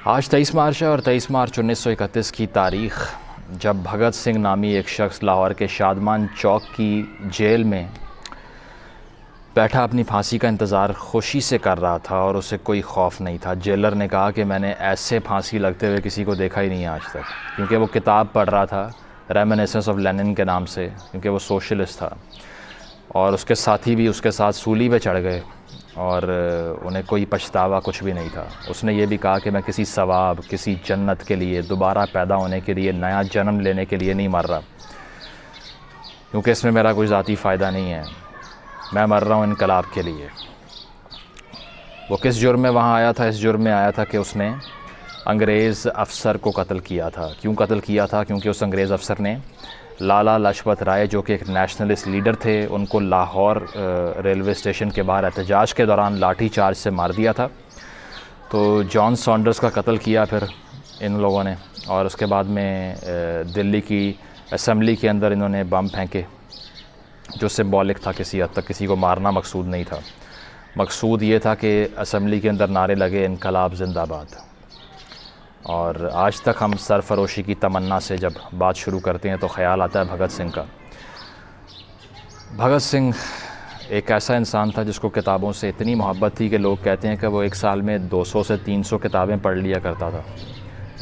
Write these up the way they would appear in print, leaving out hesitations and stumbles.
आज 23 मार्च है और 23 मार्च 1931 की तारीख़, जब भगत सिंह नामी एक शख्स लाहौर के शादमान चौक की जेल में बैठा अपनी फांसी का इंतज़ार खुशी से कर रहा था और उसे कोई खौफ नहीं था। जेलर ने कहा कि मैंने ऐसे फांसी लगते हुए किसी को देखा ही नहीं आज तक, क्योंकि वो किताब पढ़ रहा था रेमिनिसेंस ऑफ लेनिन के नाम से, क्योंकि वो सोशलिस्ट था और उसके साथी भी उसके साथ सूली पे चढ़ गए और उन्हें कोई पछतावा कुछ भी नहीं था। उसने ये भी कहा कि मैं किसी सवाब, किसी जन्नत के लिए, दोबारा पैदा होने के लिए, नया जन्म लेने के लिए नहीं मर रहा, क्योंकि इसमें मेरा कोई ज़ाती फ़ायदा नहीं है। मैं मर रहा हूँ इनकलाब के लिए। वो किस जुर्म में वहाँ आया था? इस जुर्म में आया था कि उसने अंग्रेज़ अफ़सर को कत्ल किया था। क्यों कत्ल किया था? क्योंकि उस अंग्रेज़ अफ़सर ने लाला लाजपत राय, जो कि एक नेशनलिस्ट लीडर थे, उनको लाहौर रेलवे स्टेशन के बाहर एहतजाज के दौरान लाठी चार्ज से मार दिया था। तो जॉन सॉन्डर्स का कत्ल किया फिर इन लोगों ने, और उसके बाद में दिल्ली की असम्बली के अंदर इन्होंने बम फेंके, जो सिंबॉलिक था। किसी हद तक किसी को मारना मकसूद नहीं था। मकसूद ये था कि असम्बली के अंदर नारे लगे इनकलाब जिंदाबाद। और आज तक हम सरफरोशी की तमन्ना से जब बात शुरू करते हैं तो ख़याल आता है भगत सिंह का। भगत सिंह एक ऐसा इंसान था जिसको किताबों से इतनी मोहब्बत थी कि लोग कहते हैं कि वो एक साल में 200 से 300 किताबें पढ़ लिया करता था।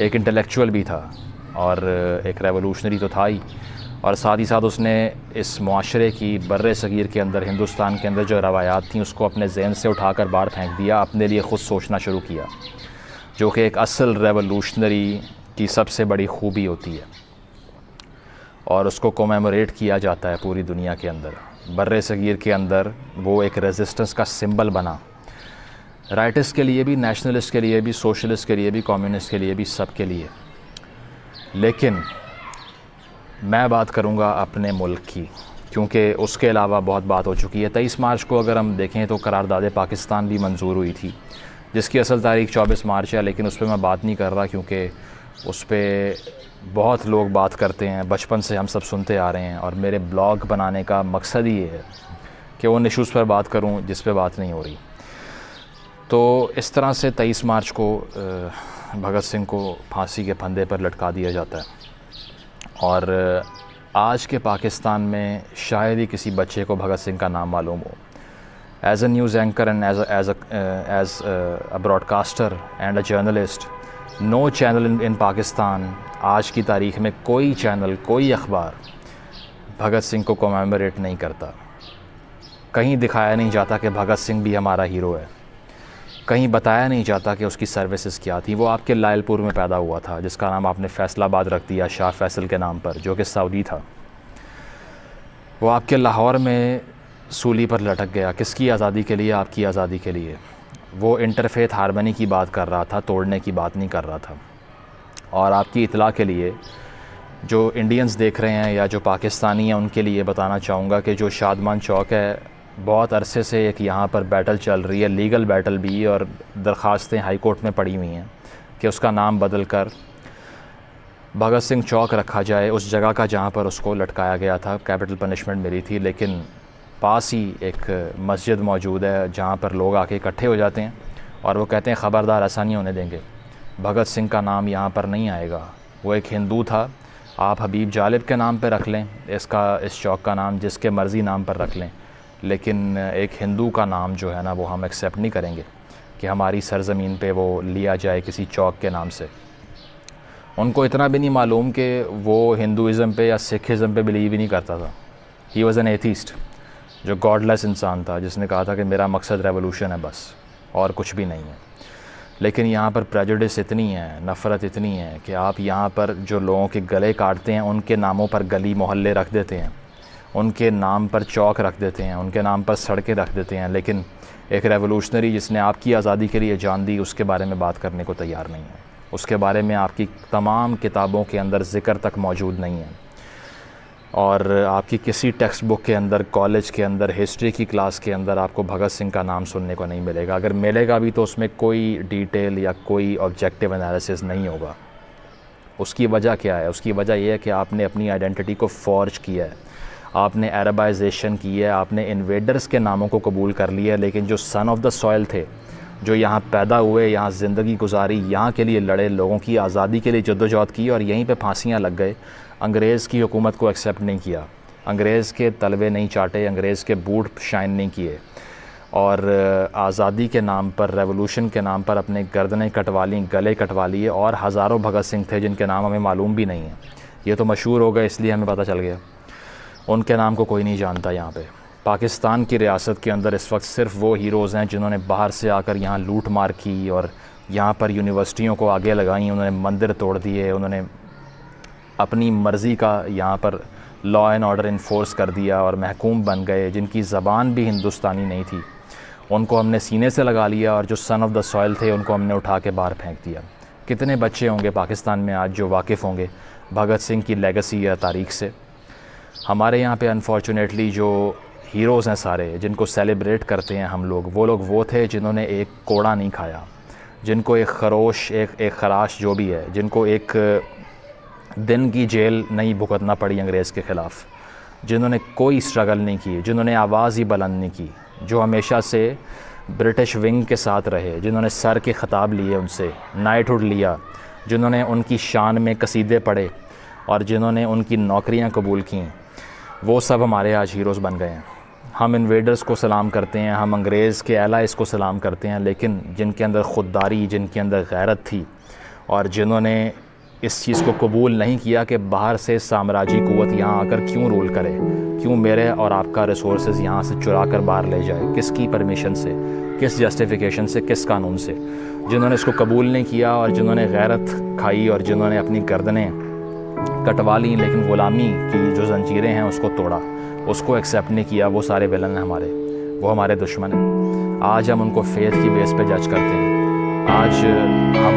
एक इंटेलेक्चुअल भी था और एक रेवोल्यूशनरी तो था ही, और साथ ही साथ उसने इस मुआशरे की, बर्रे सगीर के अंदर, हिंदुस्तान के अंदर जो रवायात थी उसको अपने जहन से उठाकर बाहर फेंक दिया, अपने लिए ख़ुद सोचना शुरू किया, जो कि एक असल रेवोल्यूशनरी की सबसे बड़ी खूबी होती है। और उसको कोमेमोरेट किया जाता है पूरी दुनिया के अंदर। बर्रे सगीर के अंदर वो एक रेजिस्टेंस का सिंबल बना, राइटिस्ट के लिए भी, नेशनलिस्ट के लिए भी, सोशलिस्ट के लिए भी, कम्युनिस्ट के लिए भी, सब के लिए। लेकिन मैं बात करूंगा अपने मुल्क की, क्योंकि उसके अलावा बहुत बात हो चुकी है। 23 मार्च को अगर हम देखें तो करारदाद पाकिस्तान भी मंजूर हुई थी, जिसकी असल तारीख 24 मार्च है, लेकिन उस पर मैं बात नहीं कर रहा क्योंकि उस पर बहुत लोग बात करते हैं, बचपन से हम सब सुनते आ रहे हैं। और मेरे ब्लॉग बनाने का मकसद ही ये है कि उन इशूज़ पर बात करूं जिस पे बात नहीं हो रही। तो इस तरह से 23 मार्च को भगत सिंह को फांसी के फंदे पर लटका दिया जाता है। और आज के पाकिस्तान में शायद ही किसी बच्चे को भगत सिंह का नाम मालूम हो। As a news anchor and as a broadcaster and a journalist, no channel in Pakistan, आज की तारीख़ में कोई चैनल, कोई अखबार भगत सिंह को कोमेमोरेट नहीं करता। कहीं दिखाया नहीं जाता कि भगत सिंह भी हमारा हीरो है, कहीं बताया नहीं जाता कि उसकी सर्विसेज क्या थी। वो आपके लायलपुर में पैदा हुआ था, जिसका नाम आपने फैसलाबाद रख दिया शाह फैसल के नाम पर, जो कि सऊदी था। वो आपके लाहौर में सूली पर लटक गया, किसकी आज़ादी के लिए? आपकी आज़ादी के लिए। वो इंटरफेथ हारमनी की बात कर रहा था, तोड़ने की बात नहीं कर रहा था। और आपकी इतला के लिए, जो इंडियंस देख रहे हैं या जो पाकिस्तानी हैं, उनके लिए बताना चाहूँगा कि जो शादमान चौक है, बहुत अरसे से एक यहाँ पर बैटल चल रही है, लीगल बैटल भी, और दरख्वास्तें हाई कोर्ट में पड़ी हुई हैं कि उसका नाम बदल कर भगत सिंह चौक रखा जाए, उस जगह का जहाँ पर उसको लटकाया गया था, कैपिटल पनिशमेंट मिली थी। लेकिन पास ही एक मस्जिद मौजूद है जहाँ पर लोग आके इकट्ठे हो जाते हैं और वो कहते हैं ख़बरदार, ऐसा नहीं होने देंगे, भगत सिंह का नाम यहाँ पर नहीं आएगा। वो एक हिंदू था, आप हबीब जालिब के नाम पर रख लें इस चौक का नाम, जिसके मर्ज़ी नाम पर रख लें, लेकिन एक हिंदू का नाम जो है ना, वो हम एक्सेप्ट नहीं करेंगे कि हमारी सरज़मीन पे वो लिया जाए किसी चौक के नाम से। उनको इतना भी नहीं मालूम कि वो हिंदुज़म पे या सिखिज़म पे बिलीव ही नहीं करता था। ही वॉज़ एन एथीस्ट, जो गॉडलेस इंसान था, जिसने कहा था कि मेरा मकसद रेवोल्यूशन है बस, और कुछ भी नहीं है। लेकिन यहाँ पर प्रेजुडिस इतनी है, नफ़रत इतनी है कि आप यहाँ पर जो लोगों के गले काटते हैं, उनके नामों पर गली मोहल्ले रख देते हैं, उनके नाम पर चौक रख देते हैं, उनके नाम पर सड़कें रख देते हैं। लेकिन एक रेवोल्यूशनरी जिसने आपकी आज़ादी के लिए जान दी, उसके बारे में बात करने को तैयार नहीं है। उसके बारे में आपकी तमाम किताबों के अंदर ज़िक्र तक मौजूद नहीं है, और आपकी किसी टेक्स्ट बुक के अंदर, कॉलेज के अंदर, हिस्ट्री की क्लास के अंदर आपको भगत सिंह का नाम सुनने को नहीं मिलेगा। अगर मिलेगा भी तो उसमें कोई डिटेल या कोई ऑब्जेक्टिव एनालिसिस नहीं होगा। उसकी वजह क्या है? उसकी वजह यह है कि आपने अपनी आइडेंटिटी को फॉर्ज किया है, आपने अरबाइजेशन की है, आपने इन्वेडर्स के नामों को कबूल कर लिया है। लेकिन जो सन ऑफ द सॉइल थे, जो यहाँ पैदा हुए, यहाँ ज़िंदगी गुजारी, यहाँ के लिए लड़े, लोगों की आज़ादी के लिए जद्दोजहद की और यहीं पे फांसियाँ लग गए। अंग्रेज़ की हुकूमत को एक्सेप्ट नहीं किया, अंग्रेज़ के तलवे नहीं चाटे, अंग्रेज़ के बूट शाइन नहीं किए और आज़ादी के नाम पर, रेवोल्यूशन के नाम पर अपने गर्दनें कटवा लीं, गले कटवा लिए। और हज़ारों भगत सिंह थे जिनके नाम हमें मालूम भी नहीं है। ये तो मशहूर हो गए इसलिए हमें पता चल गया, उनके नाम को कोई नहीं जानता। यहाँ पे पाकिस्तान की रियासत के अंदर इस वक्त सिर्फ़ वो हीरोज़ हैं जिन्होंने बाहर से आकर यहाँ लूट मार की और यहाँ पर यूनिवर्सिटियों को आगे लगाई, उन्होंने मंदिर तोड़ दिए, उन्होंने अपनी मर्ज़ी का यहाँ पर लॉ एंड ऑर्डर इन्फोर्स कर दिया और महकूम बन गए। जिनकी ज़बान भी हिंदुस्तानी नहीं थी उनको हमने सीने से लगा लिया और जो सन ऑफ द सॉइल थे उनको हमने उठा के बाहर फेंक दिया। कितने बच्चे होंगे पाकिस्तान में आज जो वाकिफ़ होंगे भगत सिंह की लेगेसी या तारीख़ से। हमारे यहाँ पे अनफॉर्चुनेटली जो हीरोज़ हैं सारे जिनको सेलिब्रेट करते हैं हम लोग वो थे जिन्होंने एक कोड़ा नहीं खाया, जिनको एक खरोश, एक खराश जो भी है, जिनको एक दिन की जेल नहीं भुगतना पड़ी अंग्रेज़ के ख़िलाफ़, जिन्होंने कोई स्ट्रगल नहीं की, जिन्होंने आवाज़ ही बुलंद नहीं की, जो हमेशा से ब्रिटिश विंग के साथ रहे, जिन्होंने सर के ख़िताब लिए, उनसे नाइटहुड लिया, जिन्होंने उनकी शान में कसीदे पढ़े और जिन्होंने उनकी नौकरियां कबूल की, वो सब हमारे आज हीरोज़ बन गए हैं। हम इन्वेडर्स को सलाम करते हैं, हम अंग्रेज़ के एलाइज़ को सलाम करते हैं, लेकिन जिनके अंदर ख़ुददारी, जिनके अंदर गैरत थी और जिन्होंने इस चीज़ को कबूल नहीं किया कि बाहर से साम्राज्य क़ुव्वत यहाँ आकर क्यों रूल करे, क्यों मेरे और आपका रिसोर्सेज यहाँ से चुरा कर बाहर ले जाए, किसकी परमिशन से, किस जस्टिफिकेशन से, किस कानून से। जिन्होंने इसको कबूल नहीं किया और जिन्होंने गैरत खाई और जिन्होंने अपनी गर्दनें कटवा ली लेकिन ग़ुलामी की जो जंजीरें हैं उसको तोड़ा, उसको एक्सेप्ट नहीं किया, वो सारे विलन हैं हमारे, वो हमारे दुश्मन हैं। आज हम उनको फेथ की बेस पे जज करते हैं। आज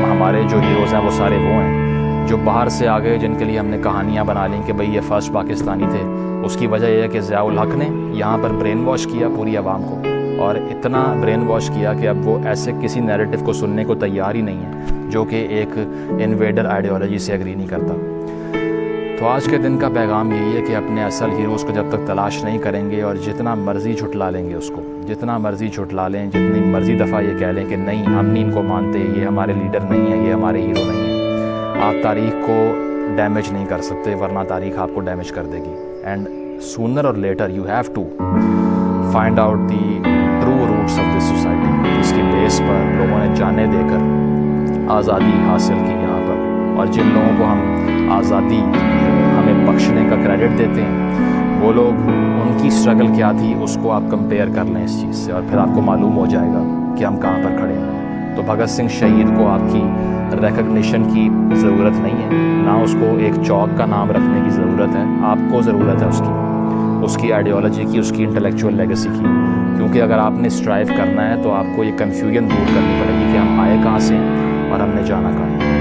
हमारे जो हीरोज़ हैं वो सारे वो हैं जो बाहर से आ गए, जिनके लिए हमने कहानियाँ बना ली कि भाई ये फ़र्स्ट पाकिस्तानी थे। उसकी वजह यह है कि ज़िया-उल हक़ ने यहाँ पर ब्रेन वॉश किया पूरी आवाम को और इतना ब्रेन वॉश किया कि अब वो ऐसे किसी नैरेटिव को सुनने को तैयार ही नहीं है जो कि एक इन्वेडर आइडियोलॉजी से एग्री नहीं करता। तो आज के दिन का पैगाम यही है कि अपने असल हीरोज़ को जब तक तलाश नहीं करेंगे और जितना मर्ज़ी झुटला लेंगे उसको, जितना मर्ज़ी झुटला लें, जितनी मर्ज़ी दफ़ा ये कह लें कि नहीं हम नहीं इनको मानते, ये हमारे लीडर नहीं है, ये हमारे हीरो नहीं है, आप तारीख़ को डैमेज नहीं कर सकते, वरना तारीख़ आपको डैमेज कर देगी। एंड सूनर और later you have to find out the true roots of this society, जिसकी बेस पर लोगों ने जाने देकर आज़ादी हासिल की यहाँ पर। और जिन लोगों को हम आज़ादी हमें बख्शने का क्रेडिट देते हैं वो लोग, उनकी स्ट्रगल क्या थी उसको आप कंपेयर कर लें इस चीज़ से और फिर आपको मालूम हो जाएगा कि हम कहाँ पर खड़े हैं। तो भगत सिंह शहीद को आपकी रिकग्निशन की ज़रूरत नहीं है, ना उसको एक चौक का नाम रखने की ज़रूरत है, आपको ज़रूरत है उसकी आइडियोलॉजी की, उसकी इंटेलेक्चुअल लेगेसी की। क्योंकि अगर आपने स्ट्राइव करना है तो आपको ये कन्फ्यूजन दूर करनी पड़ेगी कि हम आए कहाँ से और हमने जाना कहाँ है।